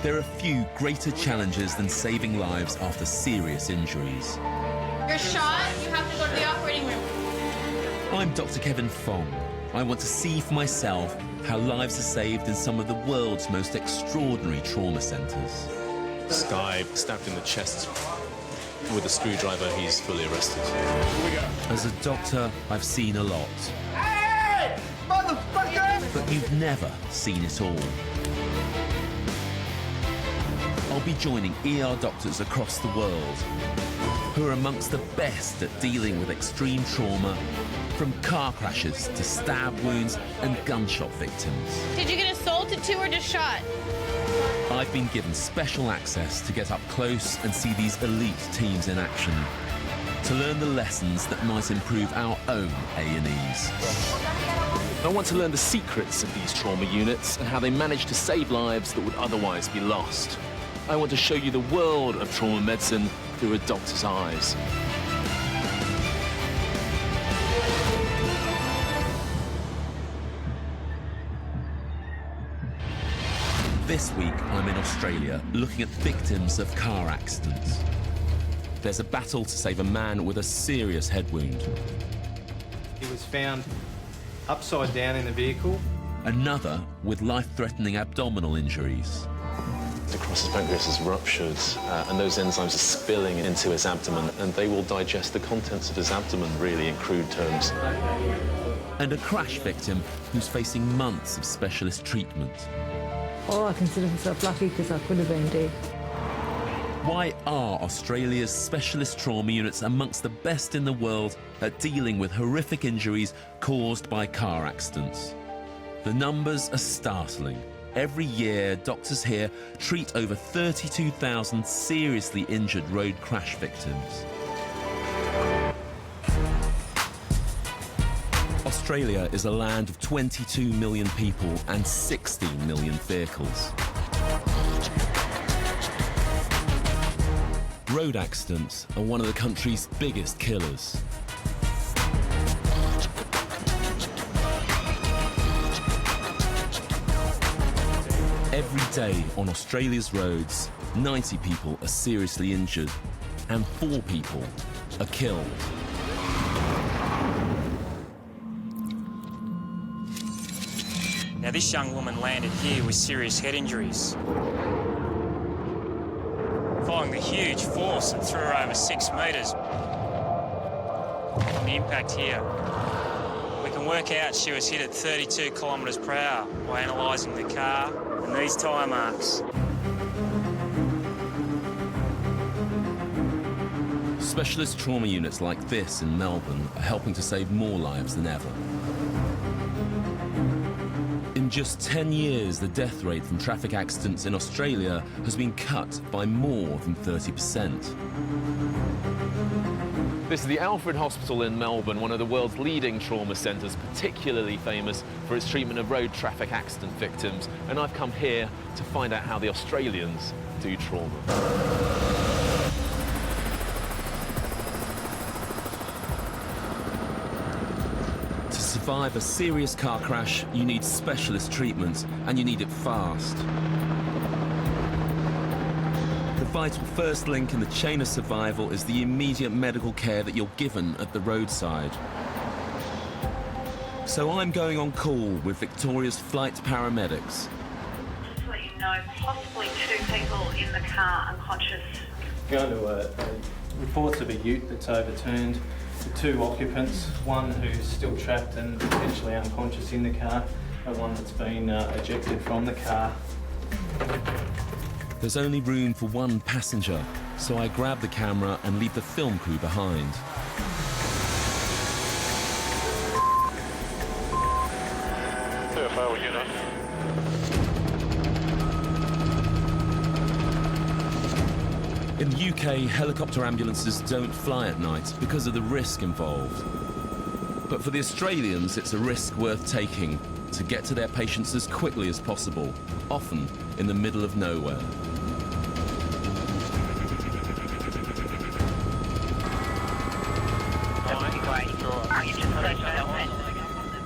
There are few greater challenges than saving lives after serious injuries. You're shot, you have to go to the operating room. I'm Dr. Kevin Fong. I want to see for myself how lives are saved in some of the world's most extraordinary trauma centres. This guy stabbed in the chest with a screwdriver. He's fully arrested. As a doctor, I've seen a lot. Hey! Motherfucker! But you've never seen it all. I'll be joining ER doctors across the world who are amongst the best at dealing with extreme trauma, from car crashes to stab wounds and gunshot victims. Did you get assaulted too or just shot? I've been given special access to get up close and see these elite teams in action, to learn the lessons that might improve our own A&Es. I want to learn the secrets of these trauma units and how they manage to save lives that would otherwise be lost. I want to show you the world of trauma medicine through a doctor's eyes. This week, I'm in Australia, looking at victims of car accidents. There's a battle to save a man with a serious head wound. He was found upside down in the vehicle. Another with life-threatening abdominal injuries. Across his pancreas is ruptured, and those enzymes are spilling into his abdomen, and they will digest the contents of his abdomen, really, in crude terms. And a crash victim who's facing months of specialist treatment. Oh, I consider myself lucky because I could have been dead. Why are Australia's specialist trauma units amongst the best in the world at dealing with horrific injuries caused by car accidents? The numbers are startling. Every year, doctors here treat over 32,000 seriously injured road crash victims. Australia is a land of 22 million people and 16 million vehicles. Road accidents are one of the country's biggest killers. Every day on Australia's roads, 90 people are seriously injured and 4 people are killed. Now, this young woman landed here with serious head injuries. Following the huge force that threw her over 6 metres on the impact here, we can work out she was hit at 32 kilometres per hour by analysing the car and these tyre marks. Specialist trauma units like this in Melbourne are helping to save more lives than ever. In just 10 years, the death rate from traffic accidents in Australia has been cut by more than 30%. This is the Alfred Hospital in Melbourne, one of the world's leading trauma centres, particularly famous for its treatment of road traffic accident victims. And I've come here to find out how the Australians do trauma. To survive a serious car crash, you need specialist treatment, and you need it fast. The vital first link in the chain of survival is the immediate medical care that you're given at the roadside. So I'm going on call with Victoria's flight paramedics. Just to let you know, possibly 2 people in the car unconscious. Going to reports of a ute that's overturned, the 2 occupants, one who's still trapped and potentially unconscious in the car, and one that's been ejected from the car. There's only room for 1 passenger, so I grab the camera and leave the film crew behind. In the UK, helicopter ambulances don't fly at night because of the risk involved. But for the Australians, it's a risk worth taking to get to their patients as quickly as possible, often in the middle of nowhere.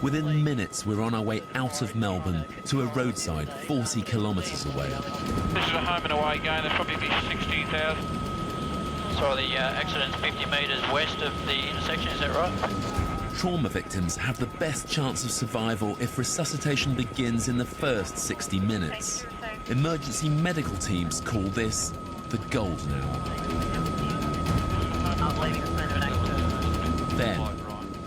Within minutes, we're on our way out of Melbourne to a roadside 40 kilometres away. This is a home and away game. There's probably 60,000. Sorry, the accident's 50 metres west of the intersection, is that right? Trauma victims have the best chance of survival if resuscitation begins in the first 60 minutes. Emergency medical teams call this the golden hour. Then,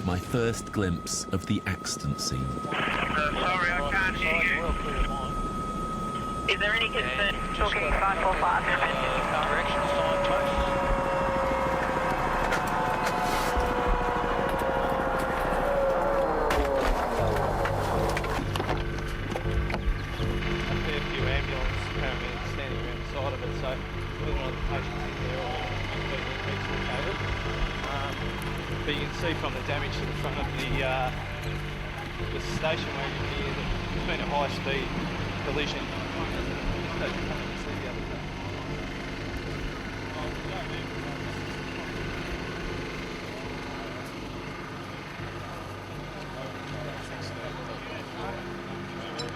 my first glimpse of the accident scene. Sorry, I can't hear you. Is there any concern? Talking 545. Directional sign close. But you can see from the damage to the front of the station where there's been a high-speed collision.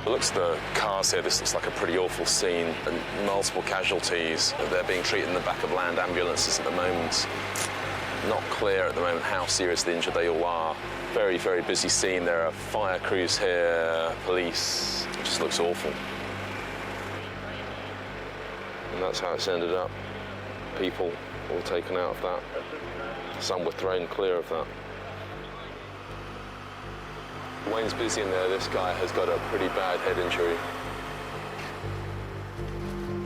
Looks at the cars here, this looks like a pretty awful scene, and multiple casualties. They're being treated in the back of land ambulances at the moment. Not clear at the moment how seriously injured they all are. Very, very busy scene. There are fire crews here, police. It just looks awful. And that's how it's ended up. People all taken out of that. Some were thrown clear of that. Wayne's busy in there. This guy has got a pretty bad head injury.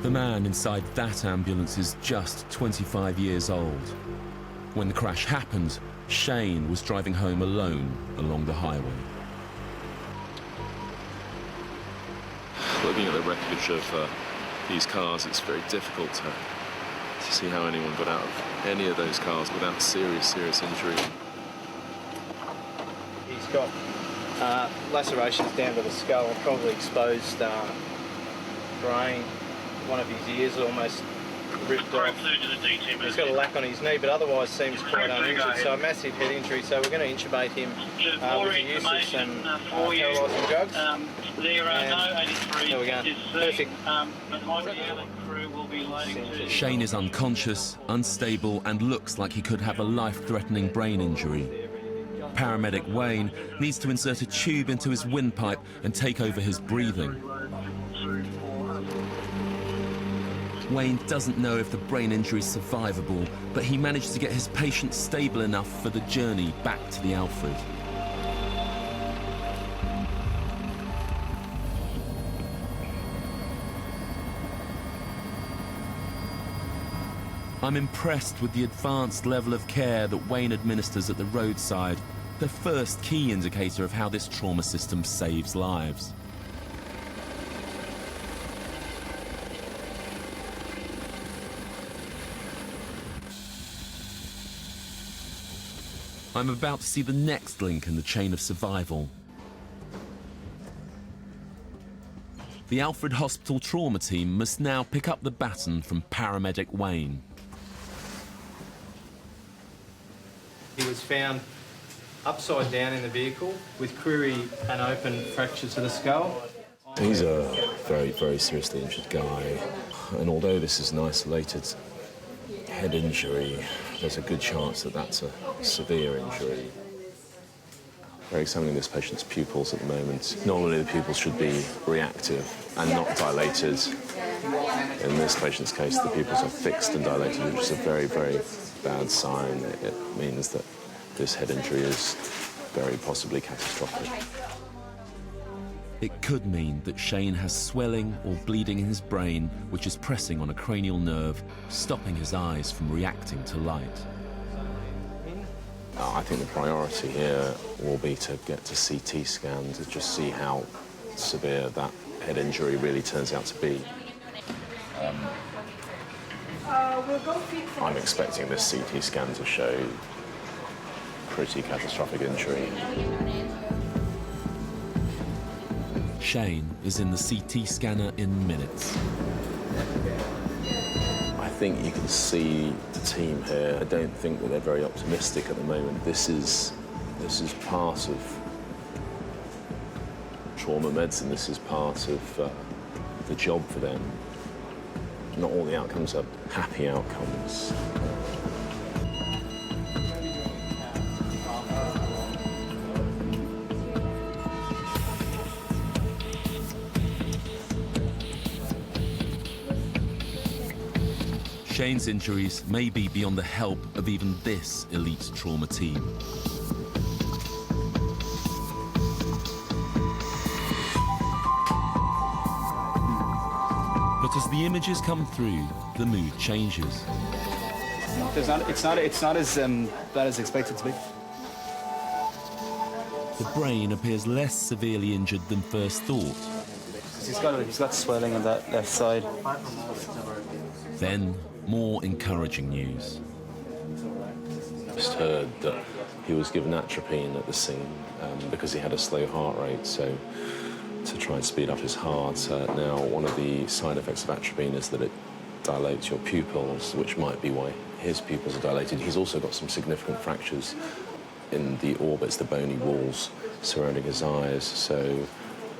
The man inside that ambulance is just 25 years old. When the crash happened, Shane was driving home alone along the highway. Looking at the wreckage of these cars, it's very difficult to see how anyone got out of any of those cars without serious injury. He's got lacerations down to the skull and probably exposed brain. One of his ears almost ripped off. He's got a lack on his knee, but otherwise seems quite uninjured. So a massive head injury. So we're going to intubate him with the use of some paralysing drugs. There are no 83. There we go. Perfect. Shane is unconscious, unstable, and looks like he could have a life-threatening brain injury. Paramedic Wayne needs to insert a tube into his windpipe and take over his breathing. Wayne doesn't know if the brain injury is survivable, but he managed to get his patient stable enough for the journey back to the Alfred. I'm impressed with the advanced level of care that Wayne administers at the roadside, the first key indicator of how this trauma system saves lives. I'm about to see the next link in the chain of survival. The Alfred Hospital trauma team must now pick up the baton from paramedic Wayne. He was found upside down in the vehicle with query and open fracture to the skull. He's a very, very seriously injured guy. And although this is an isolated head injury, there's a good chance that that's a severe injury. We're examining this patient's pupils at the moment. Normally the pupils should be reactive and not dilated. In this patient's case, the pupils are fixed and dilated, which is a very, very bad sign. It means that this head injury is very possibly catastrophic. It could mean that Shane has swelling or bleeding in his brain, which is pressing on a cranial nerve, stopping his eyes from reacting to light. I think the priority here will be to get to CT scan to just see how severe that head injury really turns out to be. I'm expecting this CT scan to show pretty catastrophic injury. Shane is in the CT scanner in minutes. I think you can see the team here. I don't think that they're very optimistic at the moment. This is part of trauma medicine. This is part of the job for them. Not all the outcomes are happy outcomes. Shane's injuries may be beyond the help of even this elite trauma team. But as the images come through, the mood changes. It's not as bad as expected to be. The brain appears less severely injured than first thought. He's got swelling on that left side. Then, more encouraging news. Just heard that he was given atropine at the scene because he had a slow heart rate, so to try and speed up his heart. Now, one of the side effects of atropine is that it dilates your pupils, which might be why his pupils are dilated. He's also got some significant fractures in the orbits, the bony walls surrounding his eyes, so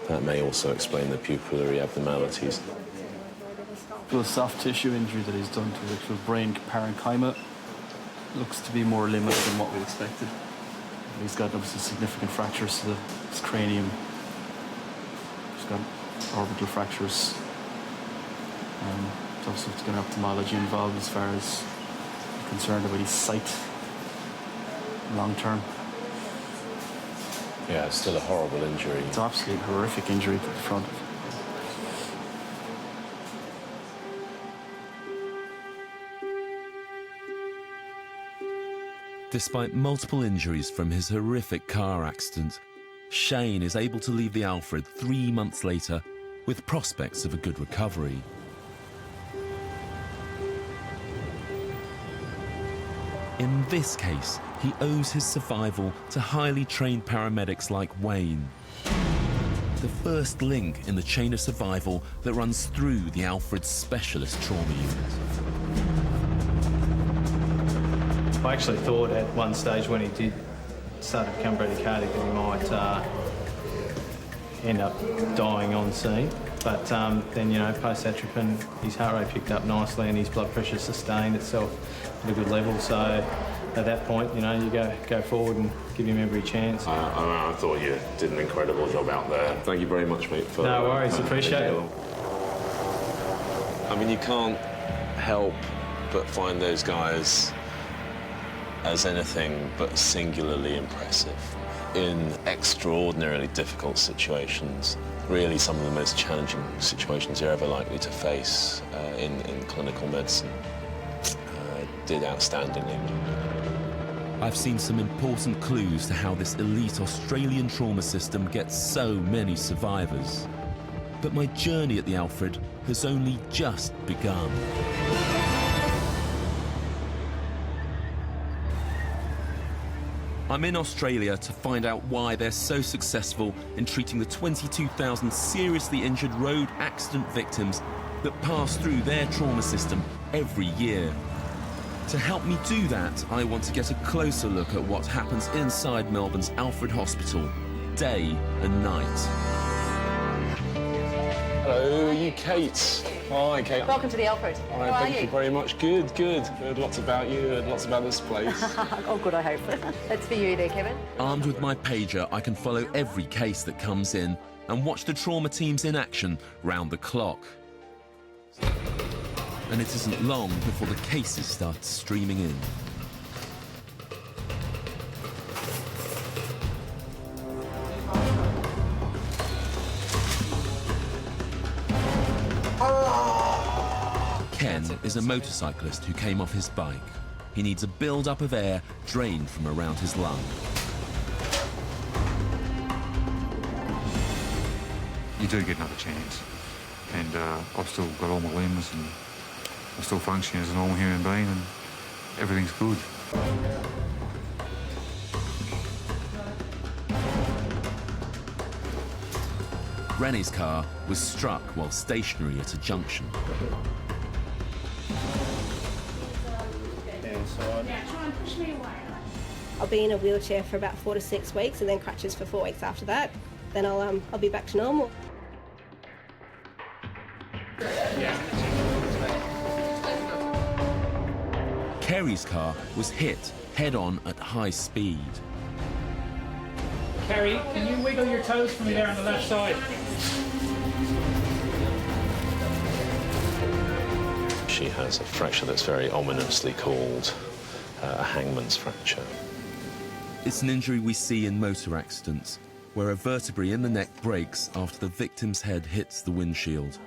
that may also explain the pupillary abnormalities. The soft tissue injury that he's done to the actual brain parenchyma looks to be more limited than what we expected. He's got obviously significant fractures to his cranium. He's got orbital fractures. There's obviously it's got ophthalmology involved as far as concerned about his sight long term. Yeah, it's still a horrible injury. It's an absolutely horrific injury to the front. Despite multiple injuries from his horrific car accident, Shane is able to leave the Alfred 3 months later with prospects of a good recovery. In this case, he owes his survival to highly trained paramedics like Wayne. The first link in the chain of survival that runs through the Alfred's specialist trauma unit. I actually thought at one stage when he did start to become bradycardic that he might end up dying on scene. But then, you know, post-atropine, his heart rate picked up nicely and his blood pressure sustained itself at a good level. So at that point, you know, you go forward and give him every chance. I thought you did an incredible job out there. Thank you very much, mate. For no worries, appreciate it. I mean, you can't help but find those guys as anything but singularly impressive in extraordinarily difficult situations. Really some of the most challenging situations you're ever likely to face in clinical medicine. Did outstandingly. I've seen some important clues to how this elite Australian trauma system gets so many survivors. But my journey at the Alfred has only just begun. I'm in Australia to find out why they're so successful in treating the 22,000 seriously injured road accident victims that pass through their trauma system every year. To help me do that, I want to get a closer look at what happens inside Melbourne's Alfred Hospital, day and night. Hello, you Kate. Hi, Kate. Welcome to the Alfred. All right, thank you very much. Good, good. Heard lots about you, heard lots about this place. Oh, good, I hope. That's for you there, Kevin. Armed with my pager, I can follow every case that comes in and watch the trauma teams in action round the clock. And it isn't long before the cases start streaming in. Ken is a motorcyclist who came off his bike. He needs a build-up of air drained from around his lung. You do get another chance. And I've still got all my limbs and I'm still functioning as a normal human being and everything's good. Rennie's car was struck while stationary at a junction. I'll be in a wheelchair for about 4 to 6 weeks and then crutches for 4 weeks after that. then I'll be back to normal. Kerry's car was hit head-on at high speed. Kerry, can you wiggle your toes for me there on the left side? She has a fracture that's very ominously called a hangman's fracture. It's an injury we see in motor accidents, where a vertebrae in the neck breaks after the victim's head hits the windshield.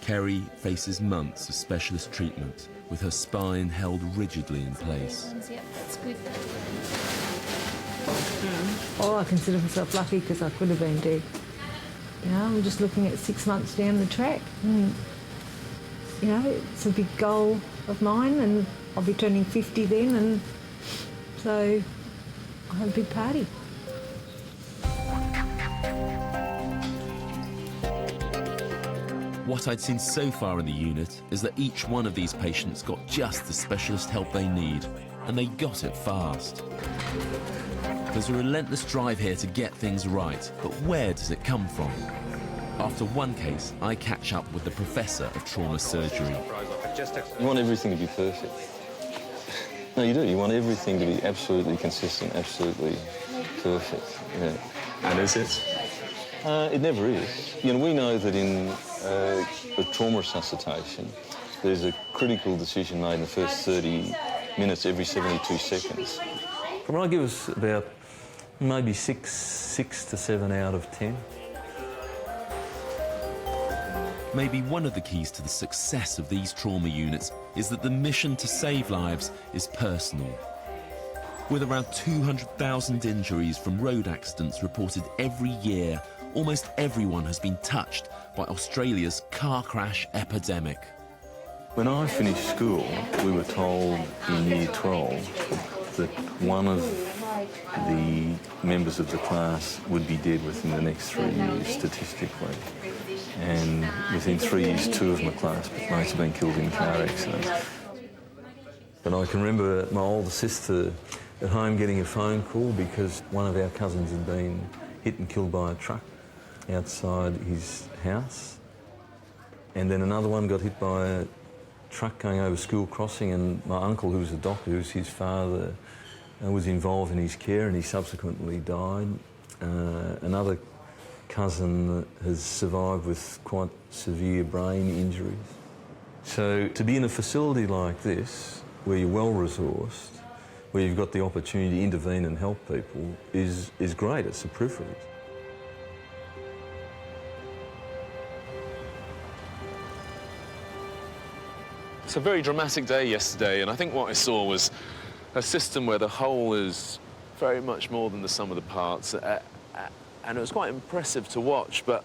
Kerry faces months of specialist treatment, with her spine held rigidly in place. Yep, that's good. Oh, I consider myself lucky because I could have been dead. You know, I'm just looking at 6 months down the track. And, you know, it's a big goal of mine, and I'll be turning 50 then, and so I have a big party. What I'd seen so far in the unit is that each one of these patients got just the specialist help they need, and they got it fast. There's a relentless drive here to get things right, but where does it come from? After one case, I catch up with the professor of trauma surgery. You want everything to be perfect. No, you do. You want everything to be absolutely consistent, absolutely perfect. Yeah. And is it? It never is. You know, we know that in a trauma resuscitation, there's a critical decision made in the first 30 minutes every 72 seconds. I give us about maybe 6 to 7 out of 10. Maybe one of the keys to the success of these trauma units is that the mission to save lives is personal. With around 200,000 injuries from road accidents reported every year, almost everyone has been touched by Australia's car crash epidemic. When I finished school, we were told in Year 12 that one of the members of the class would be dead within the next 3 years, statistically. And within 3 years, 2 of my classmates have been killed in car accidents. But I can remember my older sister at home getting a phone call because one of our cousins had been hit and killed by a truck outside his house. And then another one got hit by a truck going over school crossing, and my uncle, who was a doctor, who was his father, was involved in his care, and he subsequently died. Another cousin has survived with quite severe brain injuries. So to be in a facility like this, where you're well-resourced, where you've got the opportunity to intervene and help people, is great. It's a privilege. It's a very dramatic day yesterday, and I think what I saw was a system where the whole is very much more than the sum of the parts. And it was quite impressive to watch, but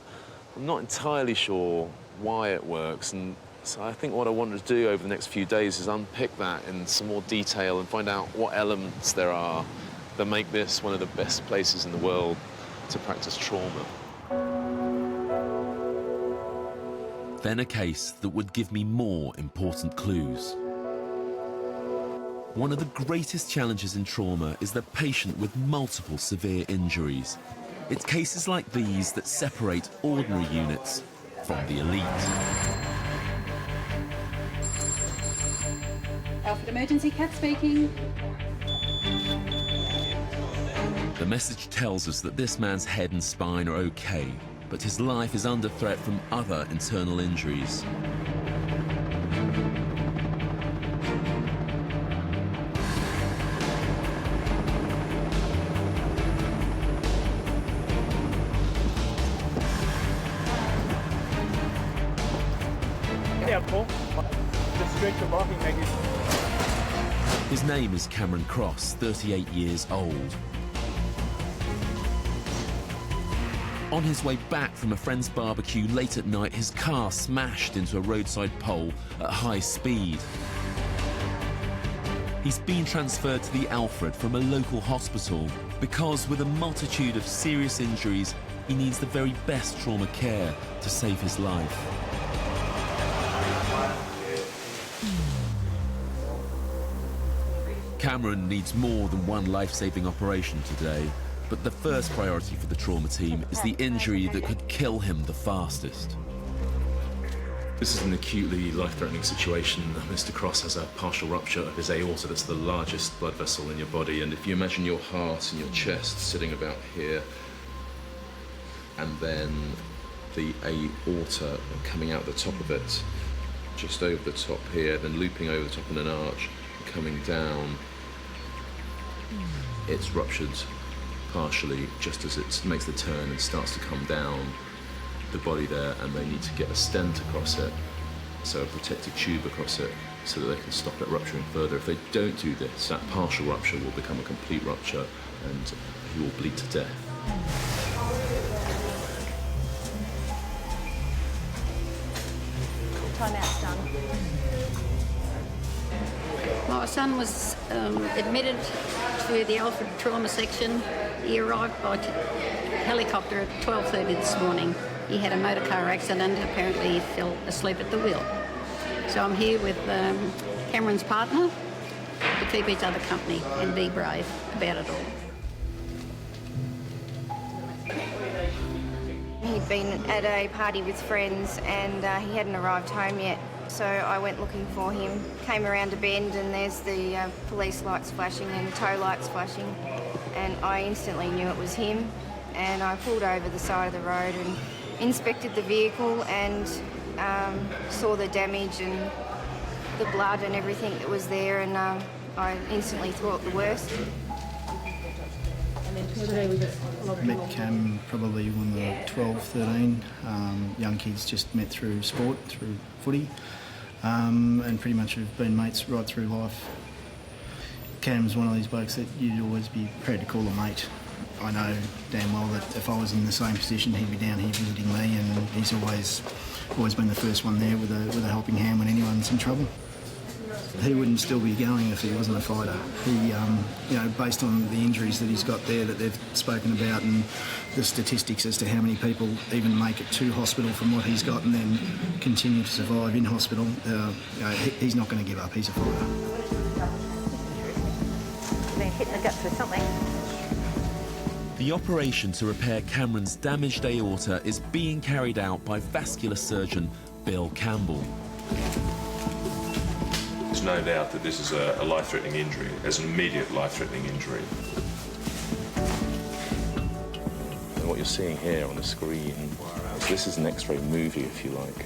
I'm not entirely sure why it works. And so I think what I wanted to do over the next few days is unpick that in some more detail and find out what elements there are that make this one of the best places in the world to practice trauma. Then a case that would give me more important clues. One of the greatest challenges in trauma is the patient with multiple severe injuries. It's cases like these that separate ordinary units from the elite. Alfred Emergency, Cat speaking. The message tells us that this man's head and spine are okay, but his life is under threat from other internal injuries. His name is Cameron Cross, 38 years old. On his way back from a friend's barbecue late at night, his car smashed into a roadside pole at high speed. He's been transferred to the Alfred from a local hospital because, with a multitude of serious injuries, he needs the very best trauma care to save his life. Cameron needs more than one life-saving operation today, but the first priority for the trauma team is the injury that could kill him the fastest. This is an acutely life-threatening situation. Mr. Cross has a partial rupture of his aorta. That's the largest blood vessel in your body. And if you imagine your heart and your chest sitting about here, and then the aorta coming out the top of it, just over the top here, then looping over the top in an arch, coming down, it's ruptured partially just as it makes the turn and starts to come down the body there, and they need to get a stent across it, so a protective tube across it, so that they can stop it rupturing further. If they don't do this, that partial rupture will become a complete rupture and he will bleed to death. Timeout's done. My son was admitted to the Alfred trauma section. He arrived by helicopter at 12:30 this morning. He had a motor car accident. Apparently he fell asleep at the wheel. So I'm here with Cameron's partner to keep each other company and be brave about it all. He'd been at a party with friends and he hadn't arrived home yet. So I went looking for him, came around a bend and there's the police lights flashing and tow lights flashing, and I instantly knew it was him, and I pulled over the side of the road and inspected the vehicle and saw the damage and the blood and everything that was there, and I instantly thought the worst. Met Cam probably when we were 12, 13. Young kids just met through sport, through footy, and pretty much have been mates right through life. Cam's one of these blokes that you'd always be proud to call a mate. I know damn well that if I was in the same position, he'd be down here visiting me, and he's always been the first one there with a helping hand when anyone's in trouble. He wouldn't still be going if he wasn't a fighter. He, based on the injuries that he's got there that they've spoken about, and the statistics as to how many people even make it to hospital from what he's got and then continue to survive in hospital, he's not going to give up. He's a fighter. Been hit in the guts with something. The operation to repair Cameron's damaged aorta is being carried out by vascular surgeon Bill Campbell. There's no doubt that this is a life-threatening injury. It's an immediate life-threatening injury. And what you're seeing here on the screen, this is an X-ray movie, if you like.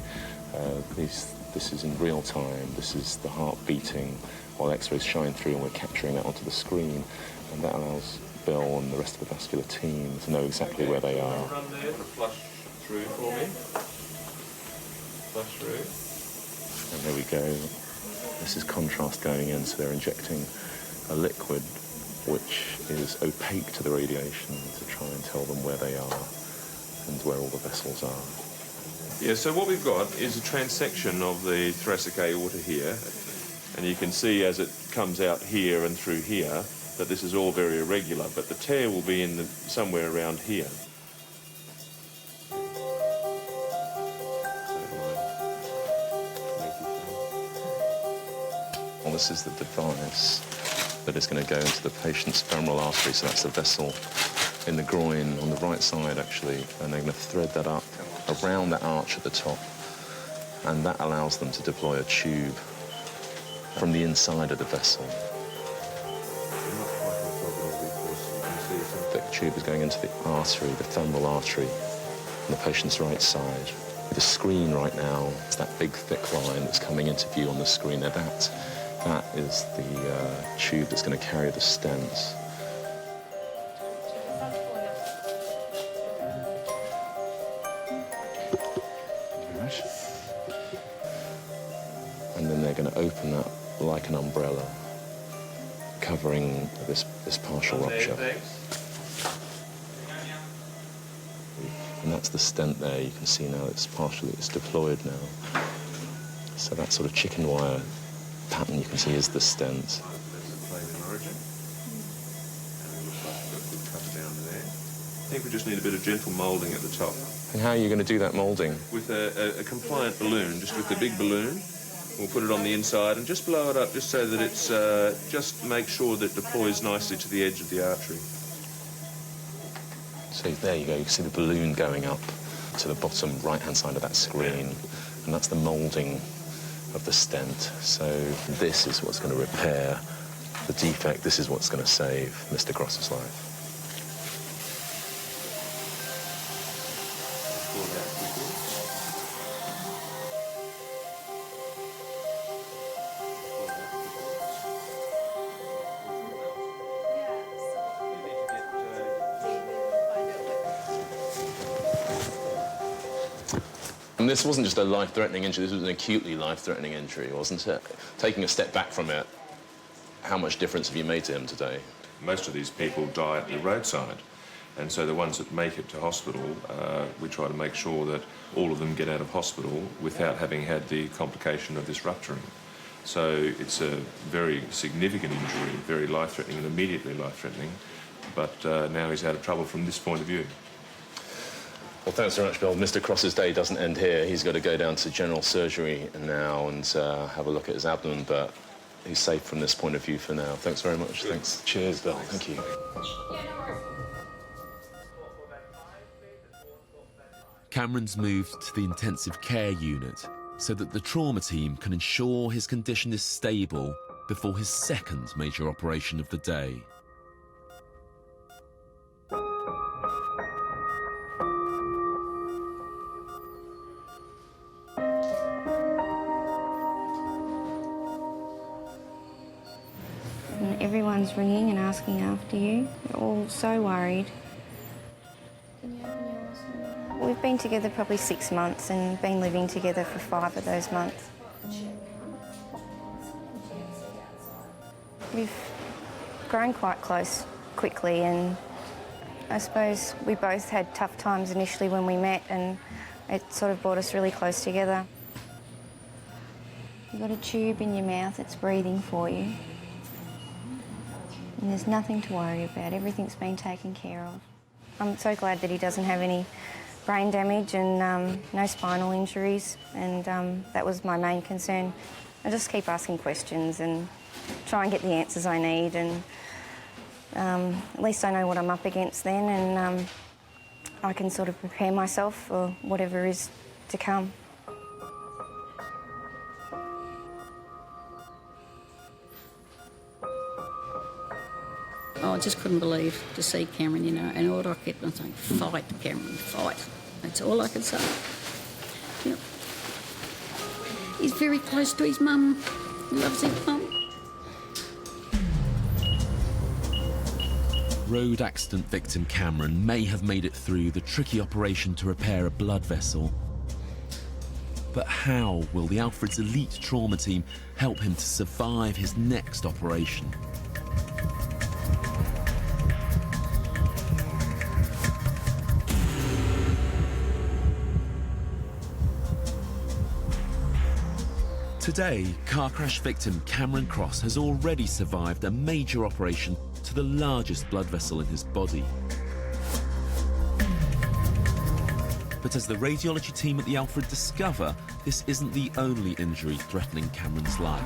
This is in real time. This is the heart beating while X-rays shine through, and we're capturing that onto the screen, and that allows Bill and the rest of the vascular team to know exactly where they are. Run there, flush through for me. Flush through. And there we go. This is contrast going in, so they're injecting a liquid which is opaque to the radiation to try and tell them where they are and where all the vessels are. Yeah, so what we've got is a transection of the thoracic aorta here, and you can see as it comes out here and through here that this is all very irregular, but the tear will be in somewhere around here. Well, this is the device that is going to go into the patient's femoral artery, so that's the vessel in the groin on the right side, actually, and they're going to thread that up around that arch at the top, and that allows them to deploy a tube from the inside of the vessel. The tube is going into the artery, the femoral artery, on the patient's right side. The screen right now is that big thick line that's coming into view on the screen. Now that is the tube that's going to carry the stents. And then they're going to open that like an umbrella, covering this partial rupture. And that's the stent there. You can see now it's deployed now. So that sort of chicken wire pattern you can see is the stent. I think we just need a bit of gentle moulding at the top. And how are you going to do that moulding? With a compliant balloon, just with the big balloon, We'll put it on the inside and just blow it up just so that it's, just make sure that it deploys nicely to the edge of the artery. So there you go, you can see the balloon going up to the bottom right-hand side of that screen, and that's the moulding of the stent. So this is what's going to repair the defect. This is what's going to save Mr. Cross's life. And this wasn't just a life-threatening injury, this was an acutely life-threatening injury, wasn't it? Taking a step back from it, how much difference have you made to him today? Most of these people die at the roadside, and so the ones that make it to hospital, we try to make sure that all of them get out of hospital without having had the complication of this rupturing. So it's a very significant injury, very life-threatening and immediately life-threatening, but now he's out of trouble from this point of view. Well, thanks very much, Bill. Mr. Cross's day doesn't end here. He's got to go down to general surgery now and have a look at his abdomen, but he's safe from this point of view for now. Thanks very much. Thanks. Cheers, Bill. Thank you. Cameron's moved to the intensive care unit so that the trauma team can ensure his condition is stable before his second major operation of the day. Everyone's ringing and asking after you. They're all so worried. We've been together probably 6 months and been living together for 5 of those months. We've grown quite close quickly, and I suppose we both had tough times initially when we met, and it sort of brought us really close together. You've got a tube in your mouth that's breathing for you. And there's nothing to worry about. Everything's been taken care of. I'm so glad that he doesn't have any brain damage and no spinal injuries, and that was my main concern. I just keep asking questions and try and get the answers I need, and at least I know what I'm up against then, and I can sort of prepare myself for whatever is to come. Oh, I just couldn't believe to see Cameron, you know, and all I kept on saying, fight, Cameron, fight. That's all I could say. Yep. He's very close to his mum. He loves his mum. Road accident victim Cameron may have made it through the tricky operation to repair a blood vessel. But how will the Alfred's elite trauma team help him to survive his next operation? Today, car crash victim Cameron Cross has already survived a major operation to the largest blood vessel in his body. But as the radiology team at the Alfred discover, this isn't the only injury threatening Cameron's life.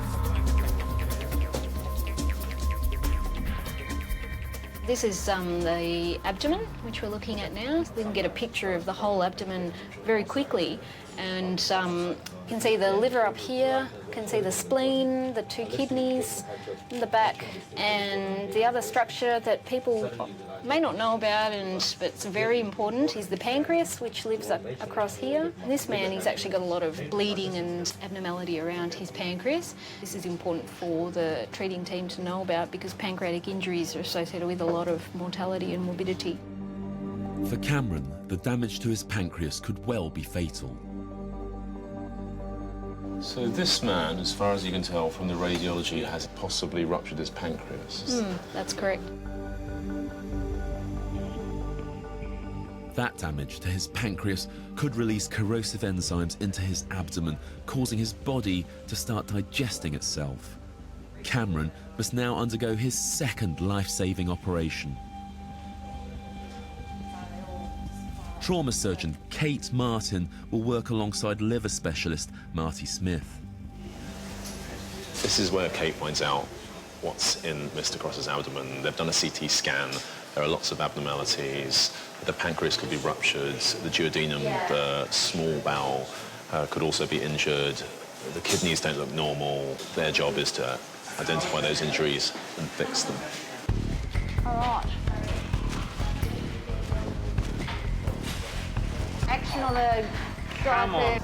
This is the abdomen, which we're looking at now. So we can get a picture of the whole abdomen very quickly, and you can see the liver up here, you can see the spleen, the 2 kidneys in the back, and the other structure that people may not know about, but it's very important, is the pancreas, which lives across here. And this man, he's actually got a lot of bleeding and abnormality around his pancreas. This is important for the treating team to know about, because pancreatic injuries are associated with a lot of mortality and morbidity. For Cameron, the damage to his pancreas could well be fatal. So this man, as far as you can tell from the radiology, has possibly ruptured his pancreas. That's correct. That damage to his pancreas could release corrosive enzymes into his abdomen, causing his body to start digesting itself. Cameron must now undergo his second life-saving operation. Trauma surgeon Kate Martin will work alongside liver specialist Marty Smith. This is where Kate finds out what's in Mr. Cross's abdomen. They've done a CT scan. There are lots of abnormalities. The pancreas could be ruptured. The duodenum, the small bowel, could also be injured. The kidneys don't look normal. Their job is to identify those injuries and fix them. All right. Action on the drive there.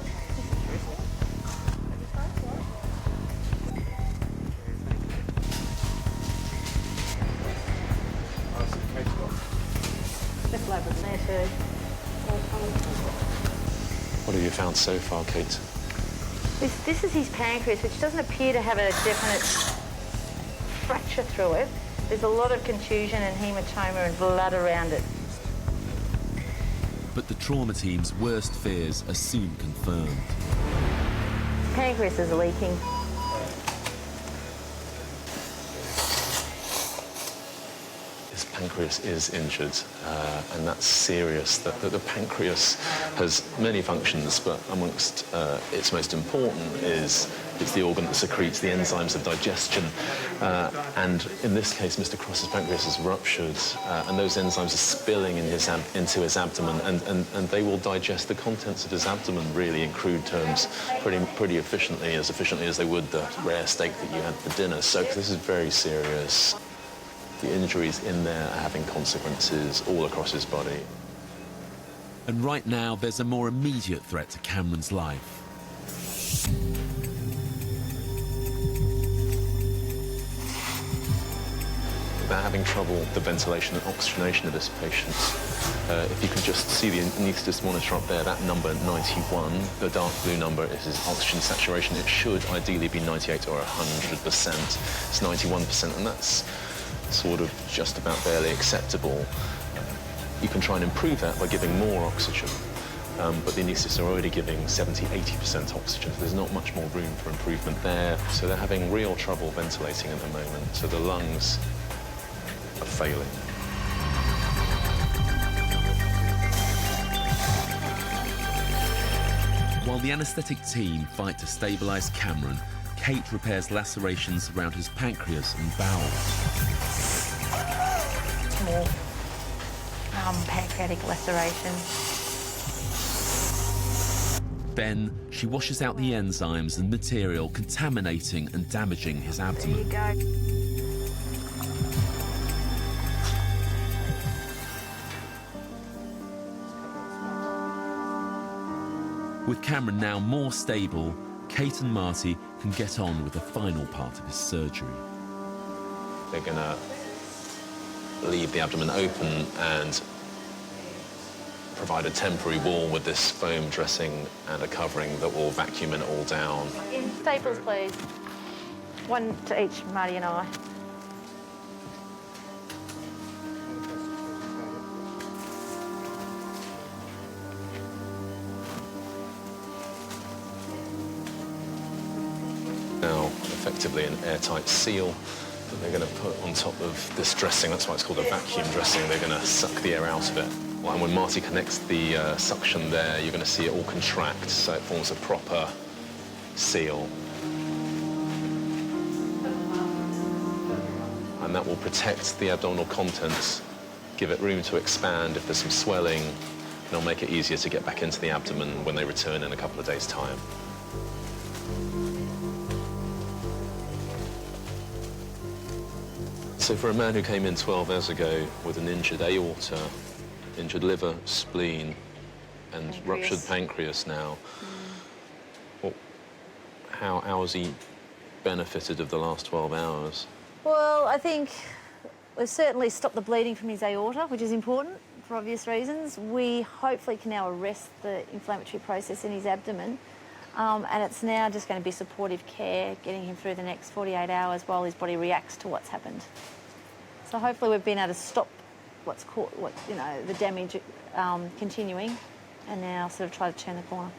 Just like it there too. What have you found so far, Kate? This is his pancreas, which doesn't appear to have a definite fracture through it. There's a lot of contusion and hematoma and blood around it. But the trauma team's worst fears are soon confirmed. Pancreas is leaking. His pancreas is injured, and that's serious. The pancreas has many functions, but amongst its most important is it's the organ that secretes the enzymes of digestion. And in this case, Mr. Cross's pancreas is ruptured, and those enzymes are spilling in into his abdomen, and they will digest the contents of his abdomen, really, in crude terms, pretty efficiently as they would the rare steak that you had for dinner. So this is very serious. The injuries in there are having consequences all across his body. And right now, there's a more immediate threat to Cameron's life. They're having trouble with the ventilation and oxygenation of this patient. If you can just see the anaesthetist monitor up there, that number 91, the dark blue number is his oxygen saturation. It should ideally be 98 or 100%. It's 91%, and that's sort of just about barely acceptable. You can try and improve that by giving more oxygen, but the anaesthetists are already giving 70–80% oxygen, so there's not much more room for improvement there. So they're having real trouble ventilating at the moment, so the lungs are failing. While the anaesthetic team fight to stabilise Cameron, Kate repairs lacerations around his pancreas and bowels. Small pancreatic laceration. Then she washes out the enzymes and material contaminating and damaging his abdomen. There you go. With Cameron now more stable, Kate and Marty can get on with the final part of his surgery. They're going to leave the abdomen open and provide a temporary wall with this foam dressing and a covering that will vacuum it all down. Staples, please. One to each, Marty and I. Now, effectively an airtight seal that they're going to put on top of this dressing. That's why it's called a vacuum dressing. They're going to suck the air out of it. And when Marty connects the suction there, you're going to see it all contract, so it forms a proper seal. And that will protect the abdominal contents, give it room to expand if there's some swelling, and it'll make it easier to get back into the abdomen when they return in a couple of days' time. So for a man who came in 12 hours ago with an injured aorta, injured liver, spleen, and ruptured pancreas now, well, how has he benefited of the last 12 hours? Well, I think we've certainly stopped the bleeding from his aorta, which is important for obvious reasons. We hopefully can now arrest the inflammatory process in his abdomen, and it's now just going to be supportive care, getting him through the next 48 hours while his body reacts to what's happened. So hopefully we've been able to stop the damage continuing, and now sort of try to turn the corner.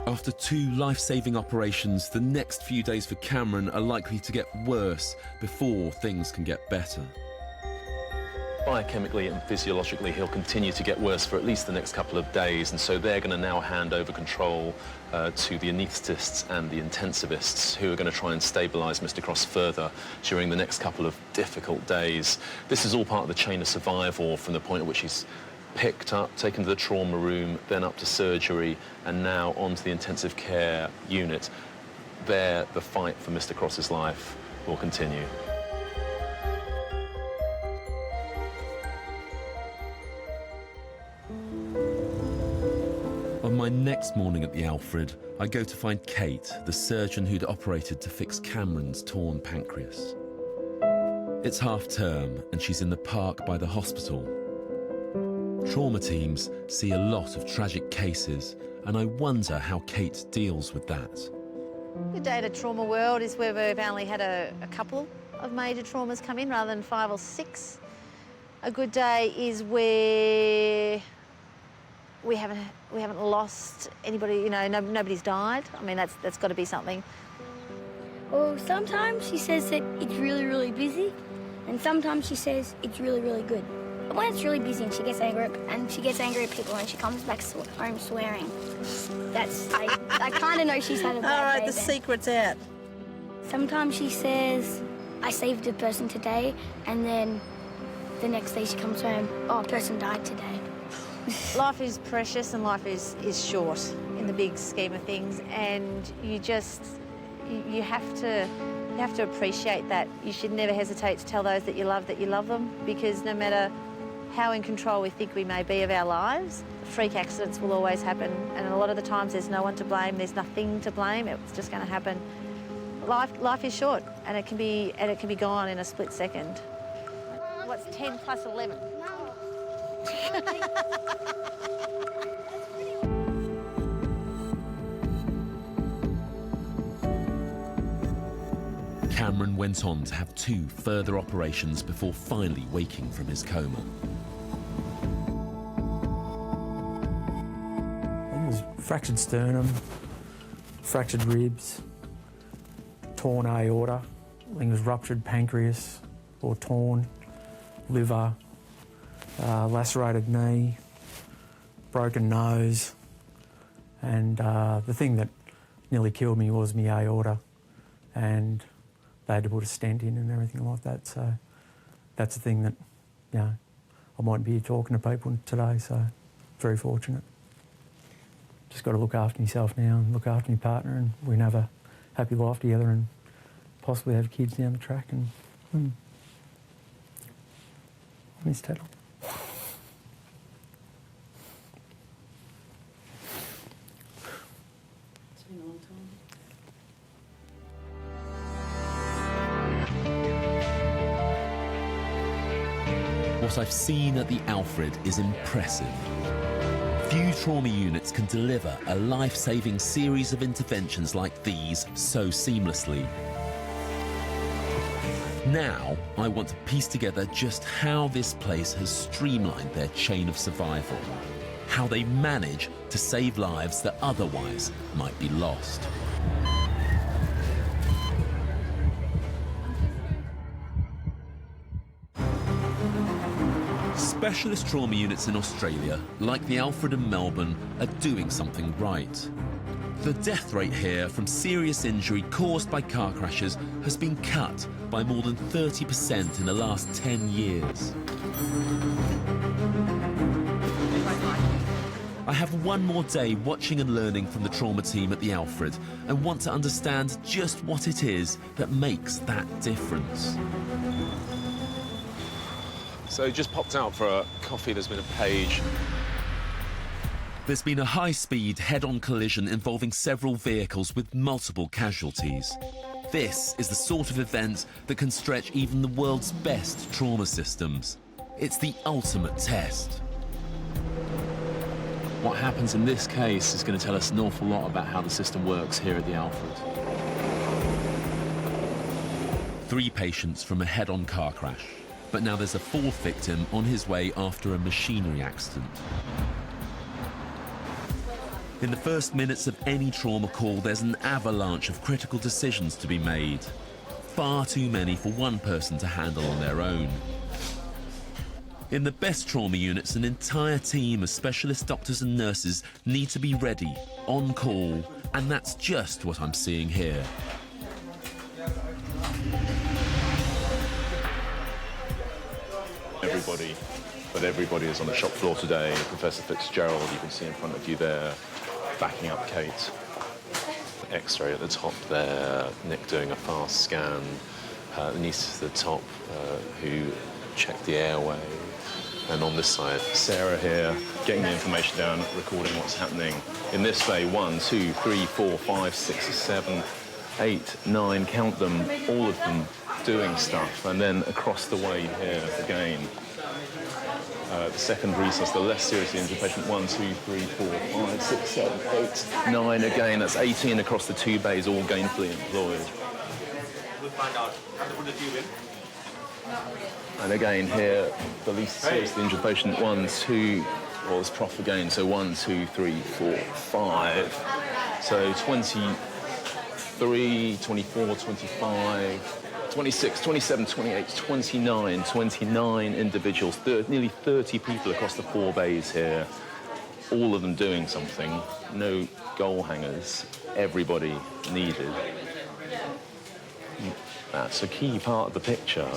After 2 life-saving operations, the next few days for Cameron are likely to get worse before things can get better. Biochemically and physiologically, he'll continue to get worse for at least the next couple of days, and so they're going to now hand over control to the anaesthetists and the intensivists, who are going to try and stabilise Mr. Cross further during the next couple of difficult days. This is all part of the chain of survival from the point at which he's picked up, taken to the trauma room, then up to surgery, and now onto the intensive care unit. There, the fight for Mr. Cross's life will continue. On my next morning at the Alfred, I go to find Kate, the surgeon who'd operated to fix Cameron's torn pancreas. It's half-term and she's in the park by the hospital. Trauma teams see a lot of tragic cases, and I wonder how Kate deals with that. Good day to trauma world is where we've only had a couple of major traumas come in rather than 5 or 6. A good day is where we haven't lost anybody, you know, nobody's died. I mean, that's got to be something. Well, sometimes she says that it's really, really busy, and sometimes she says it's really, really good. But when it's really busy and she gets angry at people and she comes back home swearing, I kind of know she's had a bad day. All right, the then. secret's out. Sometimes she says, I saved a person today, and then the next day she comes home, oh, a person died today. Life is precious and life is short in the big scheme of things, and you have to appreciate that. You should never hesitate to tell those that you love them, because no matter how in control we think we may be of our lives, freak accidents will always happen, and a lot of the times there's no one to blame, there's nothing to blame, it's just going to happen. Life is short, and it can be gone in a split second. What's 10 plus 11? Cameron went on to have 2 further operations before finally waking from his coma. It was fractured sternum, fractured ribs, torn aorta, I think it was ruptured pancreas or torn, liver, lacerated knee, broken nose, and the thing that nearly killed me was my aorta, and they had to put a stent in and everything like that. So that's the thing that, you know, I might be talking to people today, so very fortunate. Just got to look after myself now and look after my partner, and we can have a happy life together and possibly have kids down the track. And I miss Taylor. It's been a long time. What I've seen at the Alfred is impressive. Few trauma units can deliver a life-saving series of interventions like these so seamlessly. Now, I want to piece together just how this place has streamlined their chain of survival, how they manage to save lives that otherwise might be lost. Specialist trauma units in Australia, like the Alfred in Melbourne, are doing something right. The death rate here from serious injury caused by car crashes has been cut by more than 30% in the last 10 years. I have one more day watching and learning from the trauma team at the Alfred and want to understand just what it is that makes that difference. So just popped out for a coffee. There's been a page. There's been a high-speed head-on collision involving several vehicles with multiple casualties. This is the sort of event that can stretch even the world's best trauma systems. It's the ultimate test. What happens in this case is going to tell us an awful lot about how the system works here at the Alfred. 3 patients from a head-on car crash. But now there's a 4th victim on his way after a machinery accident. In the first minutes of any trauma call, there's an avalanche of critical decisions to be made. Far too many for one person to handle on their own. In the best trauma units, an entire team of specialist doctors and nurses need to be ready, on call, and that's just what I'm seeing here. Everybody is on the shop floor today. Professor Fitzgerald, you can see in front of you there, backing up Kate. X-ray at the top there, Nick doing a fast scan, Denise at the top, who checked the airway. And on this side, Sarah here, getting the information down, recording what's happening. In this bay, 1, 2, 3, 4, 5, 6, 7, 8, 9, count them, all of them doing stuff. And then across the way here, again, the second resource, the less seriously injured patient, 1, 2, 3, 4, 5, 6, 7, 8, 9, again, that's 18 across the 2 bays, all gainfully employed. We'll find out. Have to put the tube in. And again here, the least seriously injured patient, 1, 2, well, it's prof again, so 1, 2, 3, 4, 5. So 23, 24, 25, 26, 27, 28, 29 individuals, nearly 30 people across the 4 bays here, all of them doing something, no goal hangers, everybody needed. That's a key part of the picture.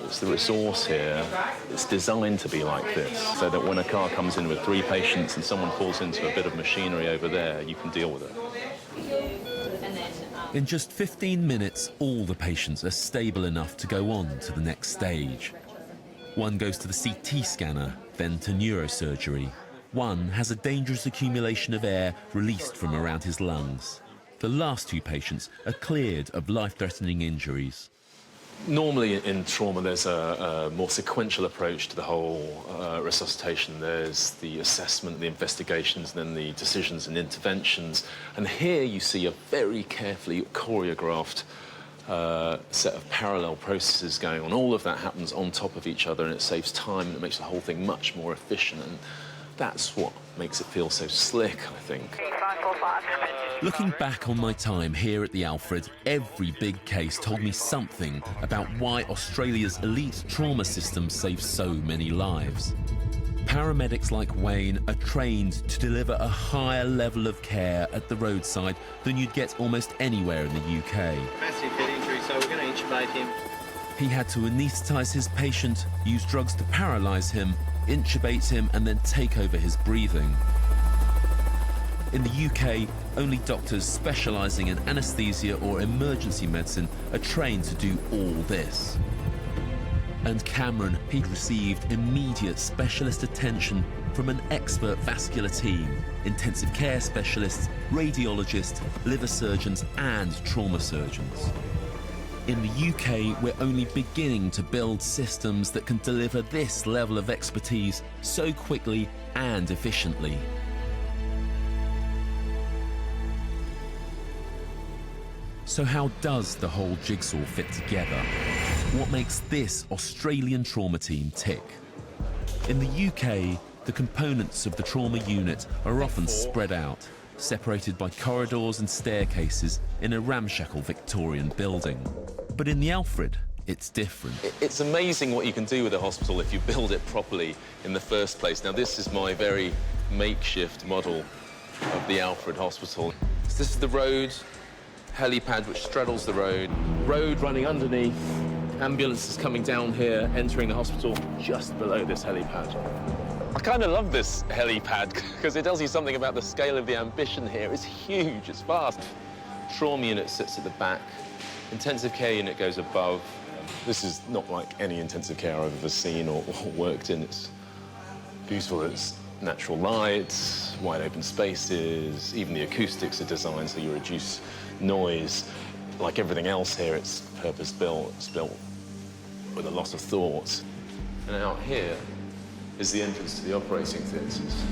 It's the resource here. It's designed to be like this, so that when a car comes in with 3 patients and someone falls into a bit of machinery over there, you can deal with it. In just 15 minutes, all the patients are stable enough to go on to the next stage. One goes to the CT scanner, then to neurosurgery. One has a dangerous accumulation of air released from around his lungs. The last 2 patients are cleared of life-threatening injuries. Normally in trauma, there's a more sequential approach to the whole resuscitation. There's the assessment, the investigations, then the decisions and interventions. And here you see a very carefully choreographed set of parallel processes going on. All of that happens on top of each other, and it saves time, and it makes the whole thing much more efficient. And that's what makes it feel so slick, I think. Looking back on my time here at the Alfred, every big case told me something about why Australia's elite trauma system saves so many lives. Paramedics like Wayne are trained to deliver a higher level of care at the roadside than you'd get almost anywhere in the UK. Massive head injury, so we're going to intubate him. He had to anaesthetise his patient, use drugs to paralyse him, intubate him, and then take over his breathing. In the UK, only doctors specialising in anaesthesia or emergency medicine are trained to do all this. And Cameron, he'd received immediate specialist attention from an expert vascular team, intensive care specialists, radiologists, liver surgeons and trauma surgeons. In the UK, we're only beginning to build systems that can deliver this level of expertise so quickly and efficiently. So how does the whole jigsaw fit together? What makes this Australian trauma team tick? In the UK, the components of the trauma unit are often spread out, separated by corridors and staircases in a ramshackle Victorian building. But in the Alfred, it's different. It's amazing what you can do with a hospital if you build it properly in the first place. Now, this is my very makeshift model of the Alfred Hospital. So this is the road, helipad which straddles the road running underneath, ambulances coming down here, entering the hospital just below this helipad. I kind of love this helipad because it tells you something about the scale of the ambition here. It's huge, it's vast. Trauma unit sits at the back, intensive care unit goes above. This is not like any intensive care I've ever seen or worked in. It's beautiful, it's natural light, wide open spaces, even the acoustics are designed so you reduce noise. Like everything else here, it's purpose-built. It's built with a lot of thought. And out here is the entrance to the operating theatres.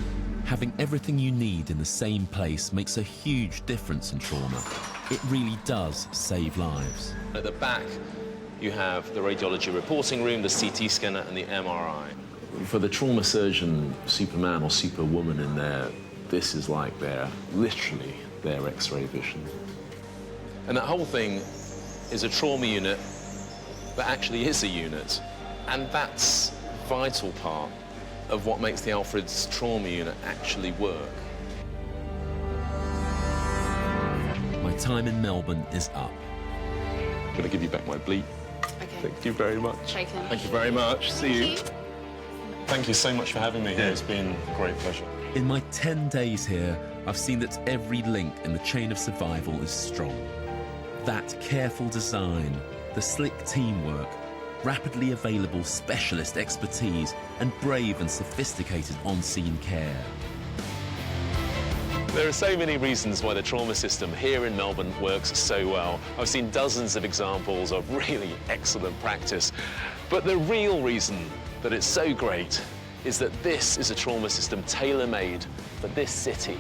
Having everything you need in the same place makes a huge difference in trauma. It really does save lives. At the back, you have the radiology reporting room, the CT scanner, and the MRI. For the trauma surgeon, Superman or Superwoman in there, this is like literally their X-ray vision. And that whole thing is a trauma unit that actually is a unit. And that's vital part of what makes the Alfred's trauma unit actually work. My time in Melbourne is up. I'm going to give you back my bleep. Okay. Thank you very much. Taken. Thank you very much. See you. Thank you so much for having me here. It's been a great pleasure. In my 10 days here, I've seen that every link in the chain of survival is strong. That careful design, the slick teamwork, rapidly available specialist expertise, and brave and sophisticated on-scene care. There are so many reasons why the trauma system here in Melbourne works so well. I've seen dozens of examples of really excellent practice. But the real reason that it's so great is that this is a trauma system tailor-made for this city,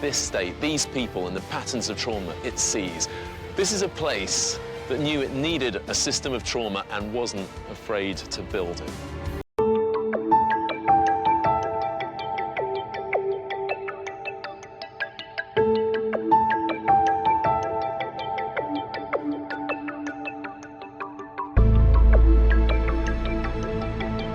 this state, these people, and the patterns of trauma it sees. This is a place that knew it needed a system of trauma and wasn't afraid to build it.